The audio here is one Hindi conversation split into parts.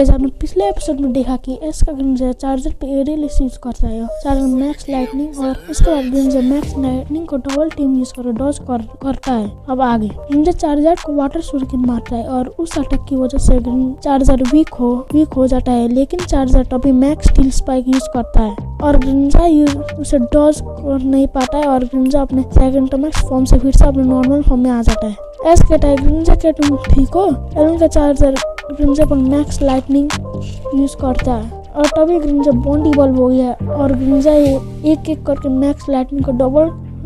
जैसे आपने पिछले एपिसोड में देखा कि एस का ग्रेंजर चार्जर पे एरियल यूज करता है, चार्जर मैक्स लाइटनिंग, और उसके बाद ग्रेंजर मैक्स लाइटनिंग को डबल टीम यूज कर डॉज करता है। अब आगे ग्रेंजर चार्जर को वाटर शूरिकेन मारता है और उस अटैक की वजह से चार्जर वीक हो जाता है, लेकिन चार्जर तभी मैक्स स्टील स्पाइक यूज करता है और ग्रेंजर उसे डॉज कर नहीं पाता है और ग्रेंजर अपने सेकेंडमैक्स फॉर्म से फिर से अपने नॉर्मल फॉर्म में आ जाता है। एस कहता है ग्रेंजर क्या तुम ठीक हो? एलन का चार्जर ग्रेंजर पर मैक्स लाइटनिंग यूज करता है और तभी ग्रेंजर बॉन्ड इवॉल्व हो गया और ग्रेंजर एक एक करके मैक्स लाइटनिंग को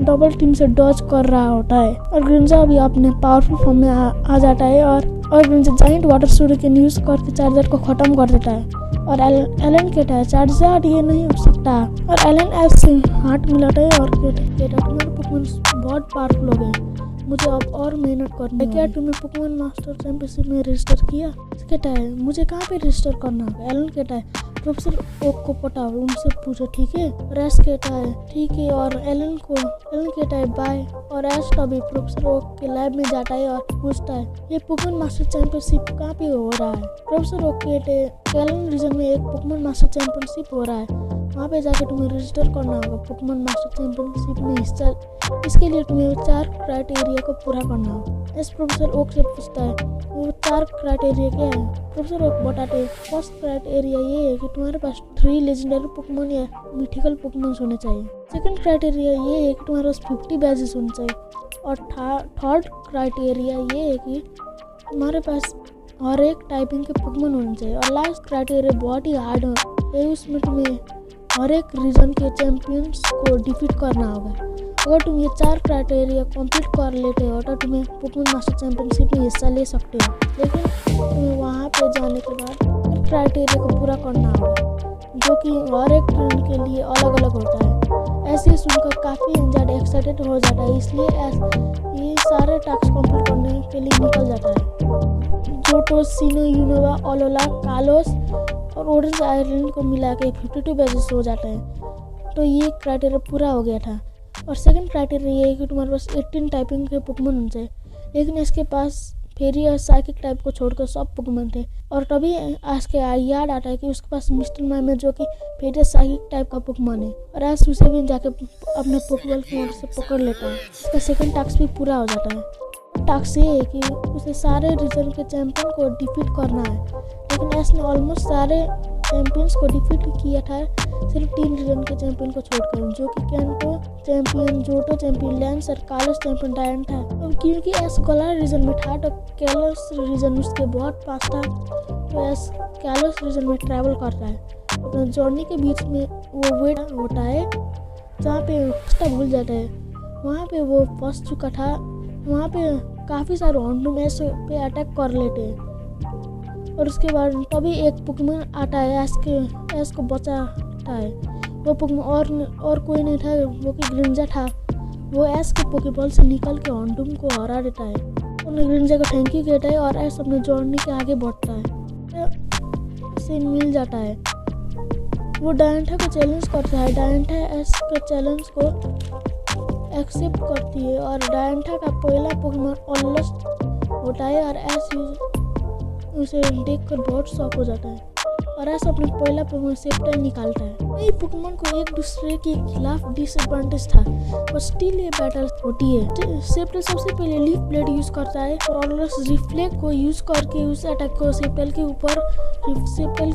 डबल टीम से डॉज कर रहा होता है और ग्रेंजर अभी अपने पावरफुल फॉर्म में आ जाता है और Granger giant water shuriken use करके चार्जर को खत्म कर देता है और एलन कहता है चार्जर ये नहीं हो सकता और एलन एस से हाथ मिलाता है और कहता है तुम्हारे पोकेमॉन बहुत पावरफुल हो गए, मुझे अब और मेहनत करनी है। क्या तुमने पोकेमॉन मास्टर चैंपियनशिप में रजिस्टर किया? कहता है मुझे कहाँ पे रजिस्टर करना होगा? एलन कहता है प्रोफेसर ओक को पटाओ, उनसे पूछो, ठीक है? रेस कहता है ठीक है और एलन कहता है बाय और एश तभी प्रोफेसर ओक के लैब में जाता है और पूछता है ये पोकेमॉन मास्टर चैंपियनशिप कहाँ पे हो रहा है? प्रोफेसर ओक कहते हैं एलन रीजन में एक पोकेमॉन मास्टर चैंपियनशिप हो रहा है, वहाँ पे जाके तुम्हें रजिस्टर करना होगा पोकेमॉन मास्टर चैंपियनशिप में हिस्सा, इसके लिए तुम्हें 4 क्राइटेरिया को पूरा करना होगा। इस प्रोफेसर ओक से पूछता है वो 4 क्राइटेरिया क्या है? प्रोफेसर ओक बताते हैं फर्स्ट क्राइटेरिया ये है कि तुम्हारे पास 3 लेजेंडरी पोकेमॉन या मिथिकल पोकेमॉन होने चाहिए। सेकंड क्राइटेरिया ये है कि तुम्हारे पास 50 बैजेस होने चाहिए और थर्ड क्राइटेरिया ये है कि तुम्हारे पास हर एक टाइपिंग के पोकेमॉन होने चाहिए और लास्ट क्राइटेरिया बहुत ही हार्ड है, उसमें तुम्हें हर एक रीजन के चैंपियंस को डिफीट करना होगा। अगर तुम ये 4 क्राइटेरिया कंप्लीट कर लेते हो तो तुम्हें पोकेमॉन मास्टर चैंपियनशिप में हिस्सा ले सकते हो, लेकिन तुम्हें वहाँ पे जाने के बाद क्राइटेरिया को पूरा करना होगा जो कि हर एक ट्रेन के लिए अलग अलग होता है। ऐसे सुनकर काफ़ी ज़्यादा एक्साइटेड हो जाता है, इसलिए ये सारे टास्क कंप्लीट करने के लिए निकल जाता है। जोटो, सीनो, यूनोवा, ओलोला, कालोस और ऑरेंज आइलैंड को मिला के 52 बैजेस हो जाते हैं। तो ये क्राइटेरिया पूरा हो गया था और सेकंड क्राइटेरिया ये है कि तुम्हारे पास 18 टाइपिंग के पोकेमॉन होने चाहिए, लेकिन इसके पास फेरी और साइकिक टाइप को छोड़कर सब पोकेमॉन थे और तभी आज के याद आता है कि उसके पास मिस्टर माइम है जो कि फेरी साइकिक टाइप का पोकेमॉन है और आज उसे भी जाके अपने पोकेबॉल की मदद से पकड़ लेता है। इसका सेकंड टास्क भी पूरा हो जाता है। टास्क ये है कि उसे सारे रीजन के चैंपियन को डिफीट करना है, लेकिन एस ने ऑलमोस्ट सारे चैंपियंस को डिफीट किया था, सिर्फ 3 रीजन के चैंपियन को छोड़कर, जो कि canto champion, Johto champion, lens और कालोस चैंपियन डायन था। अब क्योंकि एस कोलार रीजन में था तो कैलोस रीजन उसके बहुत पास था, तो एस कैलोस रीजन में ट्रैवल करता है। अपने जर्नी के बीच में वो वेट होता है जहाँ पे रास्ता भूल जाता है, वहाँ पे वो फंस चुका था। वहाँ पे काफ़ी सारे हॉन्डूम एस पे अटैक कर लेते हैं और उसके बाद तभी एक पोकेमॉन आता है एस को बचाता है। वो पोकेमॉन और कोई नहीं था, वो कि ग्रेंजर था। वो एस के पोकेबॉल से निकल के हॉन्डूम को हरा देता है। उन्हें ग्रेंजर को थैंक यू कहता है और एस अपने जर्नी के आगे बढ़ता है, से मिल जाता है। वो डायंठा को चैलेंज करता है, डायंठा एस के चैलेंज को एक्सेप्ट करती है और डायंठा का पहला पोकेमॉन ऑलस होता है और एस उसे देखकर बहुत शॉक हो जाता है और एस अपने पहला पोकेमॉन सेप्टाइल निकालता है। ये पोकेमॉन को एक दूसरे के खिलाफ डिसएडवांटेज था और स्टिल ये बैटल होती है। सेप्टाइल सबसे पहले लीफ ब्लेड यूज करता है और ऑलस रिफ्लेक्ट को यूज करके उस अटैक को सेप्टाइल के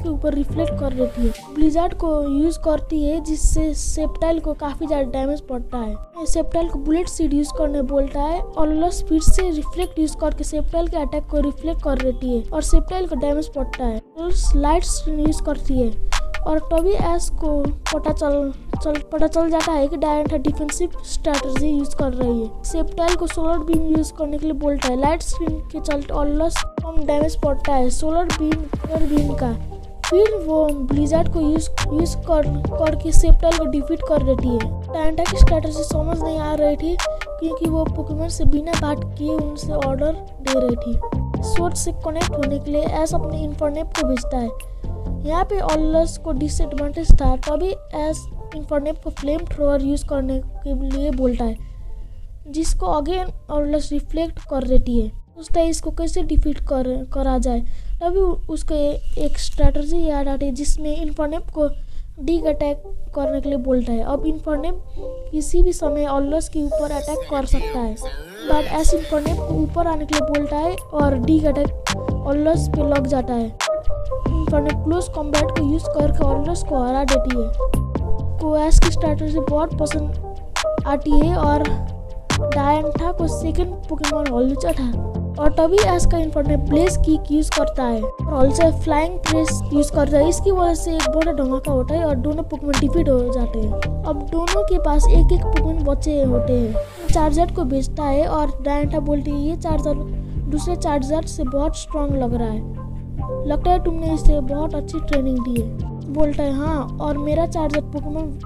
ऊपर रिफ्लेक्ट कर देती है। ब्लिजार्ड को यूज करती है जिससे सेप्टाइल को काफी ज्यादा डैमेज पड़ता है। सेप्टाइल को बुलेट सीड यूज करने बोलता है और ऑलस फिर से रिफ्लेक्ट यूज करके सेप्टाइल के अटैक को रिफ्लेक्ट कर देती है और सेप्टाइल को डैमेज पड़ता है। ऑलस लाइट स्क्रीन यूज करती है और तभी एस को पता चल जाता है कि डायंठा डिफेंसिव स्ट्रेटजी यूज कर रही है। सेप्टाइल को सोलर बीम यूज करने के लिए बोलता है। लाइट स्क्रीन के चलते ऑलस कम डैमेज पड़ता है सोलर बीम का। फिर वो ब्लिजार्ड को यूज करके सेप्टाइल को डिफीट कर देती है। डायंठा की स्ट्रेटजी समझ नहीं आ रही थी क्योंकि वो पोकेमॉन से बिना बात किए उनसे ऑर्डर दे रही थी। सोर्स से कनेक्ट होने के लिए एस अपने इन्फॉर्नेप को भेजता है। यहाँ पे ऑलस को डिसएडवांटेज था, तभी एस इन्फॉर्नेप को फ्लेम थ्रोअर यूज करने के लिए बोलता है जिसको अगेन ऑलस रिफ्लेक्ट कर देती है। सोचता है इसको कैसे डिफीट करा जाए। तभी उसको एक स्ट्रैटेजी याद आती है जिसमें इन्फर्नेप को डिग अटैक करने के लिए बोलता है। अब इन्फर्नेप किसी भी समय ऑलस के ऊपर अटैक कर सकता है, बट एस इन्फर्नेप को ऊपर आने के लिए बोलता है और डिग अटैक ऑलस पे लग जाता है। इन्फर्नेप क्लोज कॉम्बैट को यूज करके ऑलस को हरा देती है। को एस की स्ट्रैटेजी बहुत पसंद आती है और डायंथा को सेकंड पोकेमॉन हॉलचा था, और तभी एस का इन्फर्नेप ब्लेज किक यूज करता है और हॉलचा फ्लाइंग प्रेस यूज करता है। इसकी वजह से एक बड़ा धमाका होता है और दोनों पोकेमॉन डिफीट हो जाते हैं। अब दोनों के पास एक एक पोकेमॉन बचे होते हैं। चार्जर को बेचता है और डायंथा बोलती है ये चार्जर दूसरे चार्जर से बहुत स्ट्रांग लग रहा है, लगता है तुमने इसे बहुत अच्छी ट्रेनिंग दी है। बोलता है हाँ, और मेरा चार्जर पोकेमॉन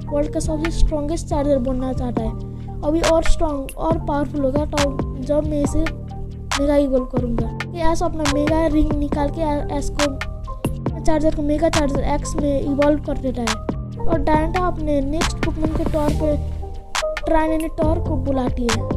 वर्ल्ड का सबसे स्ट्रॉन्गेस्ट चार्जर बनना चाहता है। अभी और स्ट्रॉन्ग और पावरफुल होगा तो जब मैं इसे मेगा इवॉल्व करूँगा। ये ऐसा अपना मेगा रिंग निकाल के एस को चार्जर को मेगा चार्जर एक्स में इवॉल्व कर देता है और डायंथा अपने नेक्स्ट पोकेमॉन के तौर पे ट्राइनेटॉर को बुलाती है।